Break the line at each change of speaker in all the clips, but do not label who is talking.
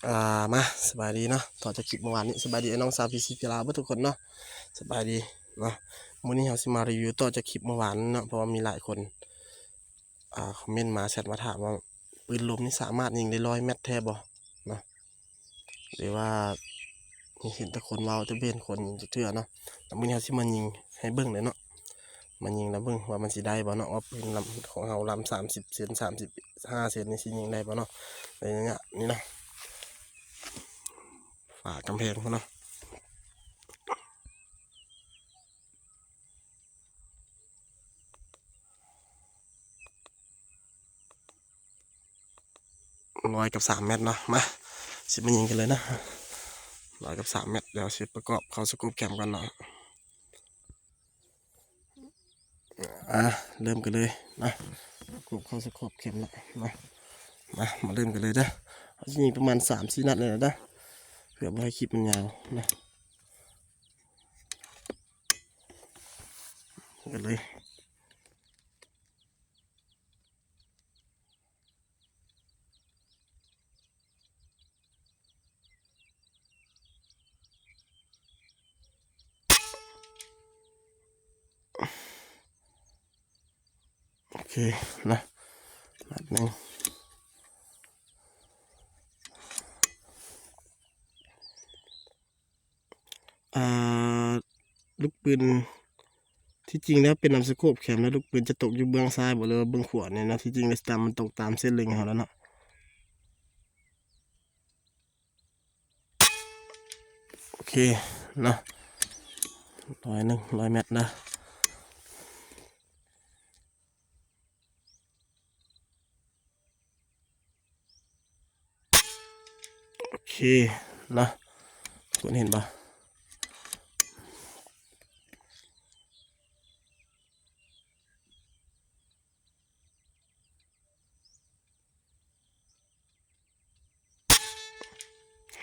อ่ามาสบายดีเนาะต่อจากคลิปเมื่อวานนี้สบายดีไอ้น้องสาวพีซีพีลาเพื่อทุกคนเนาะสบายดีเนาะมื้อนี้เราสิมารีวิวต่อจากคลิปเมื่อวานเนาะเพราะว่ามีหลายคนคอมเมนต์มาแชทมาถามว่าปืนลมนี่สามารถยิงได้100 เมตรแท้บ่เนาะหรือว่ามีเห็นแต่คนเว้าจะเบนคนยิงจะเทื่อเนาะแต่มื้อนี้เราสิมายิงให้เบิ่งเลยเนาะมันยิงแล้วเบิ่งว่ามันสิได้บ่เนาะว่าปืนลำของเราลำ30 เซน35 เซนนี่สิยิงได้บ่เนาะอะไรอย่างเงี้ยนี่เนาะฝากำแพงเขาเนาะ100 กับ 3 เมตรเนาะมาสิมายิงกันเลยนะ100 กับ 3 เมตรเดี๋ยวสิประกอบเข้าสกู๊ปแคมกันเนาะเริ่มกันเลยนะกรุ๊ปเข้าสกู๊ปแคมแล้วมาเริ่มกันเลยนะเขาจะยิงประมาณ3-4 นัดเลยนะเพื่อไม่ให้คลิปมันยาวนะกันเลยโอเคนะนัดหนึ่งลูกปืนที่จริงแล้วเป็นลำสโคปแคมแล้วลูกปืนจะตกอยู่เบื้องซ้ายบ่หรือว่าเบื้องขวาเนี่ยนะที่จริงเลยตามมันตกตามเส้นเล็งเขาแล้วเนาะโอเคนะ100 เมตรนะโอเคนะคุณเห็นปะ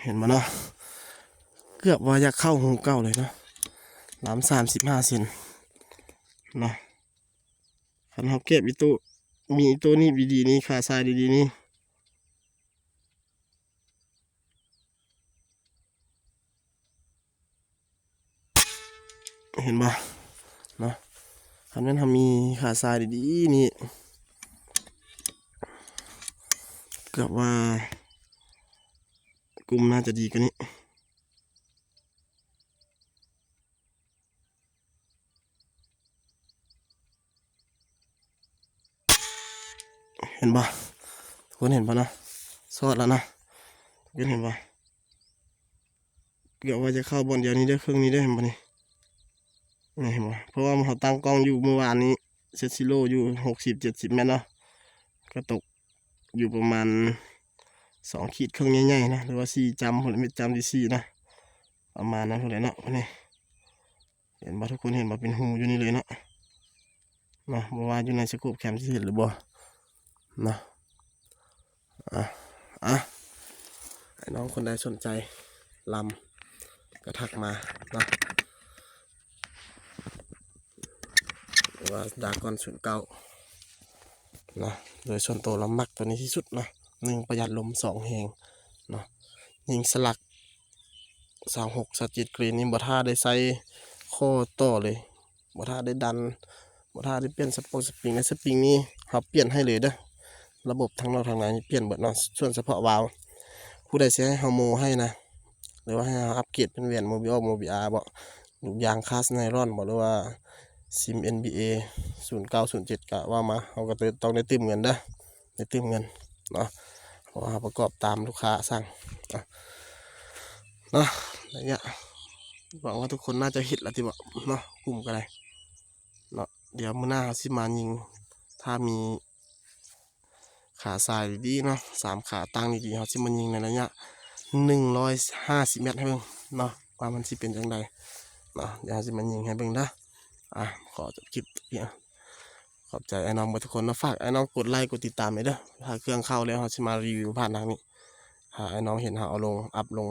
เห็นมาเนาะเกือบว่าอยากเข้าหูเก้าเลยนะน้ำ35 เซนเนาะคันเขาเก็บอีตู้มีอีตู้นี่ดีๆนี่ขาทรายดีๆนี่เห็นปะเนาะคันนั้นทำมีขาทรายดีๆนี่เกือบว่ากลุ่มน่าจะดีกว่านี้เห็นปะทุกคนเห็นปะนะสอดแล้วนะทุกคนเห็นปะเกือบว่าจะเข้าบอลเดียวนี้ได้ครึ่งนี้ได้เห็นปะนี่เห็นปะเพราะว่าเขาตั้งกล้องอยู่เมื่อวานนี้เซตซิโร่อยู่60-70 เมตรเนาะก็ตกอยู่ประมาณ2 ขีดครึ่งใหญ่ๆนะหรือว่า4 จำผลเม็ดจำที่4นะประมาณนั้นเท่าไหร่เนาะนี่เห็นปะทุกคนเห็นปะเป็นหูอยู่นี่เลยเนาะบ่ว่าอยู่ในสกู๊ปแคมที่เห็นหรือบ่เนาะไอ้น้องคนใดสนใจลำก็ทักมาเนาะหรือว่าดากอน09เนาะโดยส่วนตัวเรามักตัวนี้ที่สุดเนาะ1ประหยัดลม2แหงเนาะยิงสลัก2627กรีนนี่บ่ท่าได้ใส่ข้อต่อเลยบ่ท่าได้ดันบ่ท่าได้เปลี่ยนสปริงในสปริงนี้เขาเปลี่ยนให้เลยเด้อระบบทางนอกทางในเปลี่ยนเบิดเนาะส่วนเฉพาะวาล์วผู้ใดสิให้เฮาโมให้นะหรือว่าให้อัปเกรดเป็นแหวนโมบิโมบิอาร์บ่ลูกยางคาสไนรอนบ่หรือว่าซิม NBA 0907ก็ว่ามาเฮาก็ต้องได้ตื้มเงินเด้อได้ตื้มเงินเนาะเพราะว่าประกอบตามลูกค้าสั่งเนาะอะไรเงี้ยหวังว่าทุกคนน่าจะเห็นแล้วที่บอกเนาะกลุ่มกันเลยเนาะเดี๋ยวมื้อหน้าสิมายิงถ้ามีขาทรายดีๆเนาะ3 ขาตั้งดีๆเขาสิมายิงในระยะ150 เมตรให้เบิ่งเนาะว่ามันสิเป็นจังไดเนาะเดี๋ยวสิมายิงให้เบิ่งนะขอจบคลิปเนี่ยขอบใจไอ้น้องทุกคนนะฝากไอ้น้องกดไลค์กดติดตามไปเด้อถ้าเครื่องเข้าแล้วเขาสิมารีวิวผ่านทางนี้ไอ้น้องเห็นเขาเอาลงอัพลง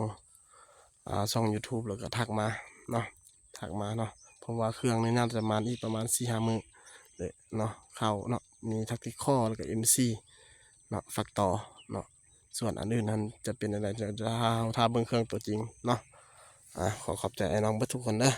ช่อง YouTube แล้วก็ทักมาเนาะทักมาเนาะเพราะว่าเครื่องนี้น่าจะมาอีกประมาณ4-5 มื้อเลยเนาะเข้าเนาะมีทักติคอแล้วก็ MC เนาะฝักต่อเนาะ ส่วนอันอื่นนั้นจะเป็นอะไรจะถ้าเบิ่งเครื่องตัวจริงเนาะขอขอบใจไอ้น้องเบิดทุกคนเด้อ